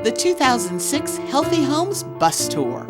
The 2006 Healthy Homes Bus Tour.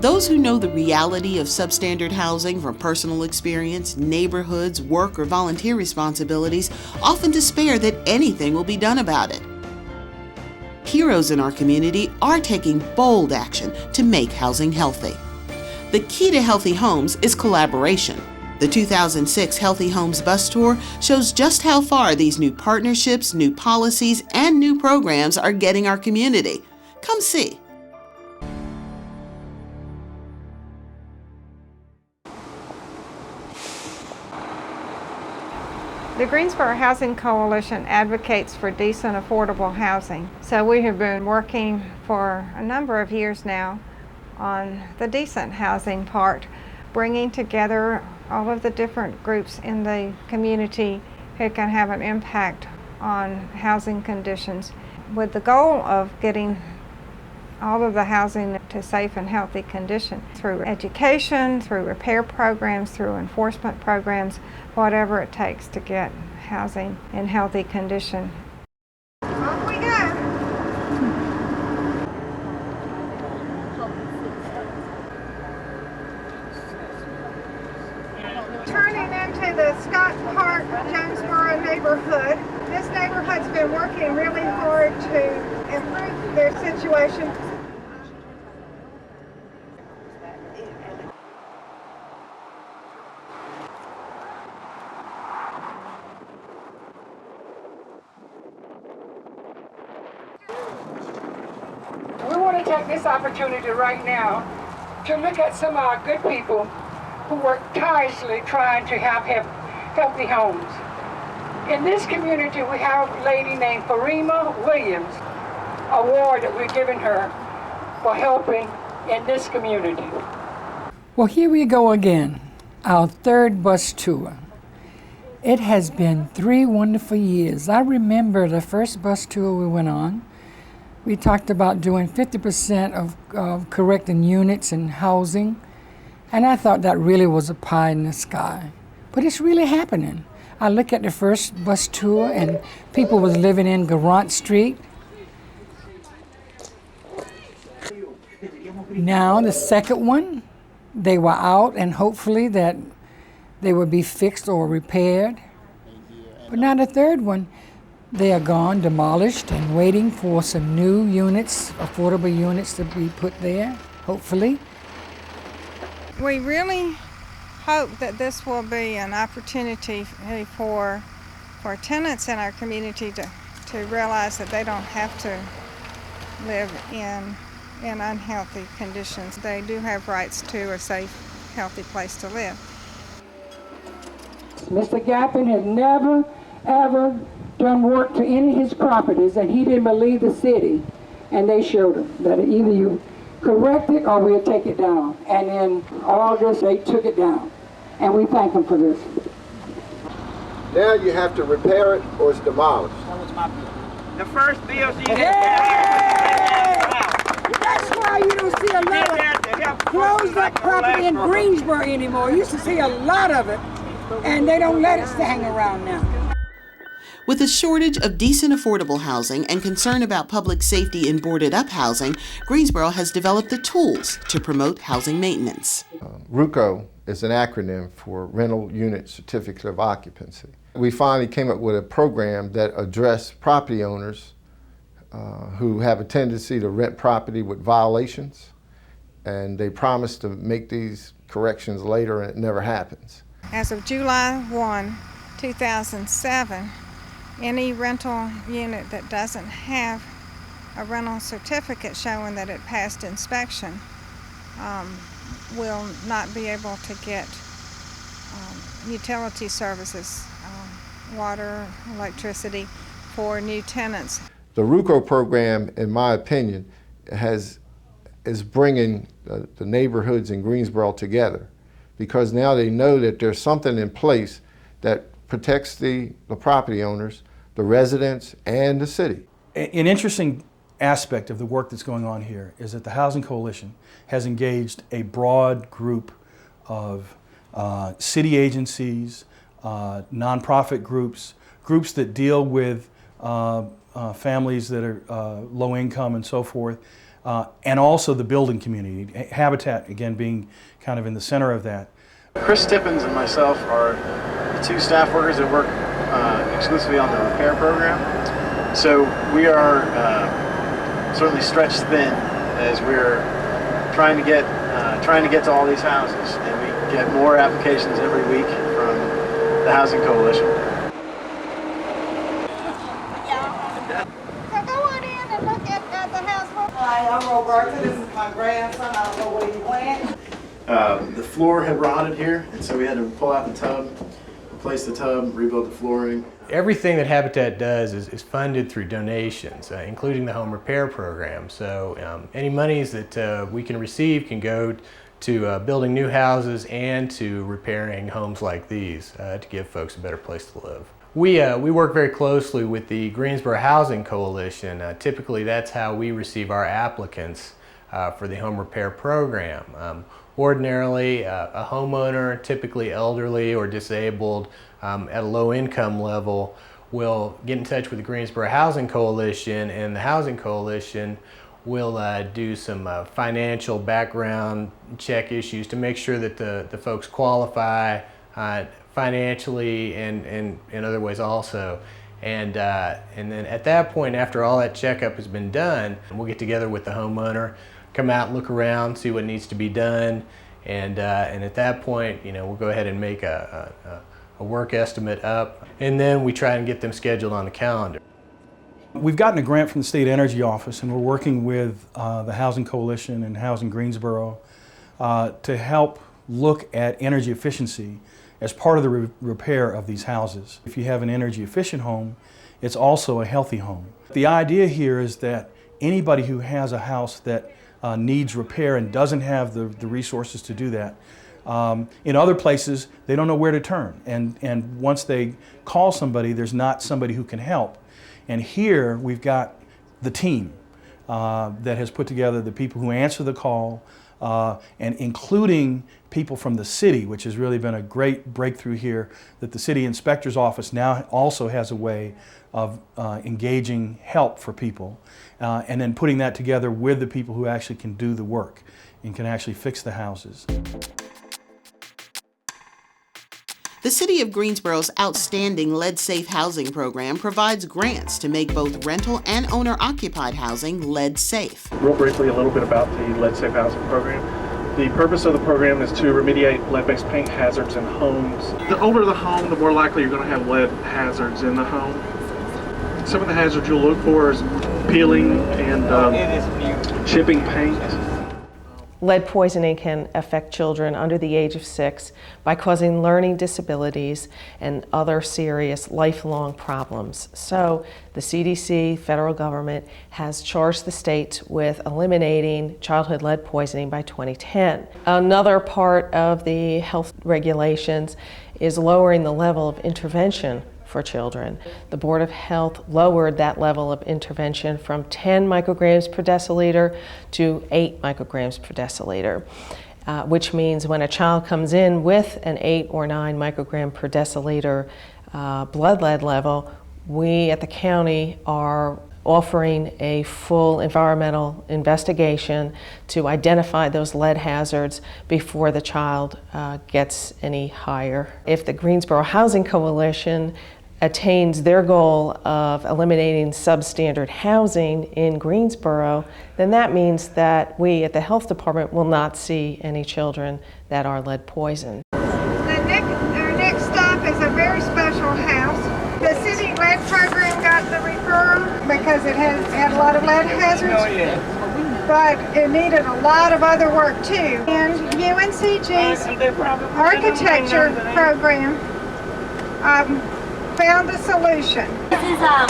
Those who know the reality of substandard housing from personal experience, neighborhoods, work, or volunteer responsibilities often despair that anything will be done about it. Heroes in our community are taking bold action to make housing healthy. The key to healthy homes is collaboration. The 2006 Healthy Homes Bus Tour shows just how far these new partnerships, new policies, and new programs are getting our community. Come see. The Greensboro Housing Coalition advocates for decent, affordable housing. So we have been working for a number of years now on the decent housing part, bringing together all of the different groups in the community who can have an impact on housing conditions, with the goal of getting all of the housing to safe and healthy condition through education, through repair programs, through enforcement programs, whatever it takes to get housing in healthy condition. Off we go. Turning into the Scott Park, Jonesboro neighborhood. This neighborhood's been working really hard to improve their situation. We want to take this opportunity right now to look at some of our good people who work tirelessly trying to have healthy homes. In this community, we have a lady named Farima Williams, award that we're giving her for helping in this community. Well, here we go again, our third bus tour. It has been 3 wonderful years. I remember the first bus tour we went on. We talked about doing 50% of correcting units and housing, and I thought that really was a pie in the sky. But it's really happening. I look at the first bus tour and people was living in Garant Street. Now the second one, they were out and hopefully that they would be fixed or repaired. But now the third one, they are gone, demolished, and waiting for some new units, affordable units to be put there, hopefully. We really hope that this will be an opportunity for tenants in our community to realize that they don't have to live in unhealthy conditions. They do have rights to a safe, healthy place to live. Mr. Gappin has never, ever done work to any of his properties, and he didn't believe the city. And they showed him that either you correct it or we'll take it down. And in August, they took it down. And we thank them for this. Now you have to repair it or it's demolished. That was my bill. The first bill she That's why you don't see a lot of closed up property in Greensboro anymore. You used to see a lot of it, and they don't let it hang around now. With a shortage of decent, affordable housing and concern about public safety in boarded-up housing, Greensboro has developed the tools to promote housing maintenance. RUCO is an acronym for Rental Unit Certificate of Occupancy. We finally came up with a program that addressed property owners who have a tendency to rent property with violations, and they promise to make these corrections later, and it never happens. As of July 1, 2007, any rental unit that doesn't have a rental certificate showing that it passed inspection will not be able to get utility services, water, electricity, for new tenants. The RUCO program, in my opinion, is bringing the neighborhoods in Greensboro together, because now they know that there's something in place that protects the property owners, the residents, and the city. An interesting aspect of the work that's going on here is that the Housing Coalition has engaged a broad group of city agencies, nonprofit groups, groups that deal with families that are low income and so forth, and also the building community. Habitat, again, being kind of in the center of that. Chris Tippins and myself are the two staff workers that work exclusively on the repair program. So we are certainly stretched thin as we're trying to get to all these houses, and we get more applications every week from the Housing Coalition. So go on in and look at the house. Hi, I'm Roberta. This is my grandson. I don't know where he went. The floor had rotted here, and so we had to pull out the tub, replace the tub, rebuild the flooring. Everything that Habitat does is funded through donations, including the home repair program. So any monies that we can receive can go to building new houses and to repairing homes like these to give folks a better place to live. We work very closely with the Greensboro Housing Coalition. Typically that's how we receive our applicants for the home repair program. Ordinarily, a homeowner, typically elderly or disabled at a low income level, will get in touch with the Greensboro Housing Coalition, and the Housing Coalition will do some financial background check issues to make sure that the folks qualify financially and in other ways also. And then at that point, after all that checkup has been done, we'll get together with the homeowner, come out, look around, see what needs to be done, and at that point, we'll go ahead and make a work estimate up, and then we try and get them scheduled on the calendar. We've gotten a grant from the State Energy Office, and we're working with the Housing Coalition and Housing Greensboro to help look at energy efficiency as part of the repair of these houses. If you have an energy efficient home, it's also a healthy home. The idea here is that anybody who has a house that needs repair and doesn't have the resources to do that, in other places they don't know where to turn, and once they call somebody, there's not somebody who can help. And here we've got the team that has put together the people who answer the call, and including people from the city, which has really been a great breakthrough here, that the city inspector's office now also has a way of engaging help for people, and then putting that together with the people who actually can do the work and can actually fix the houses. The City of Greensboro's outstanding lead-safe housing program provides grants to make both rental and owner-occupied housing lead-safe. Real briefly, a little bit about the lead-safe housing program. The purpose of the program is to remediate lead-based paint hazards in homes. The older the home, the more likely you're going to have lead hazards in the home. Some of the hazards you'll look for is peeling and chipping paint. Lead poisoning can affect children under the age of 6 by causing learning disabilities and other serious lifelong problems. So the CDC, federal government, has charged the states with eliminating childhood lead poisoning by 2010. Another part of the health regulations is lowering the level of intervention for children. The Board of Health lowered that level of intervention from 10 micrograms per deciliter to 8 micrograms per deciliter, which means when a child comes in with an 8 or 9 microgram per deciliter blood lead level, we at the county are offering a full environmental investigation to identify those lead hazards before the child gets any higher. If the Greensboro Housing Coalition attains their goal of eliminating substandard housing in Greensboro, then that means that we at the health department will not see any children that are lead poisoned. Our next stop is a very special house. The city lead program got the referral because it had a lot of lead hazards. Oh, yeah. But it needed a lot of other work too. And UNCG's architecture program found a solution. This is an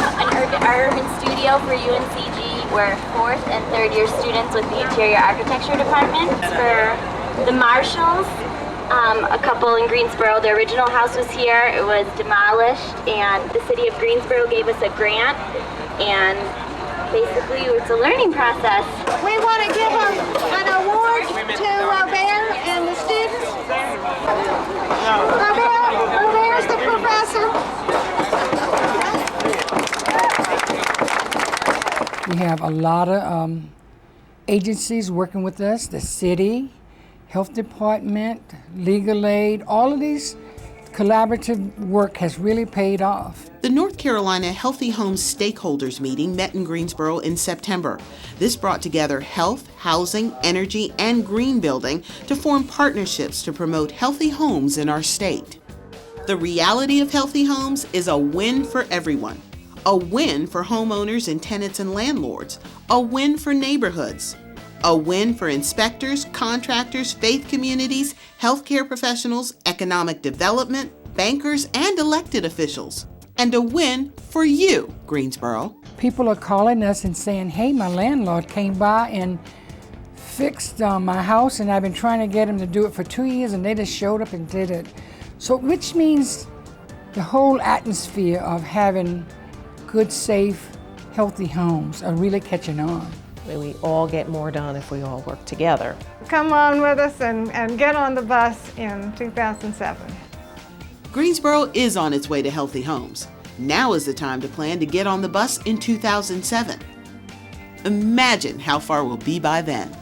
urban studio for UNCG. We're 4th and 3rd year students with the interior architecture department. For the Marshalls, a couple in Greensboro, the original house was here. It was demolished, and the city of Greensboro gave us a grant, and basically it's a learning process. We want to give an award to Robert and the students. Robert's the professor. We have a lot of agencies working with us, the city, health department, legal aid, all of these collaborative work has really paid off. The North Carolina Healthy Homes Stakeholders Meeting met in Greensboro in September. This brought together health, housing, energy, and green building to form partnerships to promote healthy homes in our state. The reality of healthy homes is a win for everyone. A win for homeowners and tenants and landlords. A win for neighborhoods. A win for inspectors, contractors, faith communities, healthcare professionals, economic development, bankers, and elected officials. And a win for you, Greensboro. People are calling us and saying, hey, my landlord came by and fixed my house, and I've been trying to get him to do it for 2 years, and they just showed up and did it. So, which means the whole atmosphere of having good, safe, healthy homes are really catching on. We all get more done if we all work together. Come on with us and get on the bus in 2007. Greensboro is on its way to healthy homes. Now is the time to plan to get on the bus in 2007. Imagine how far we'll be by then.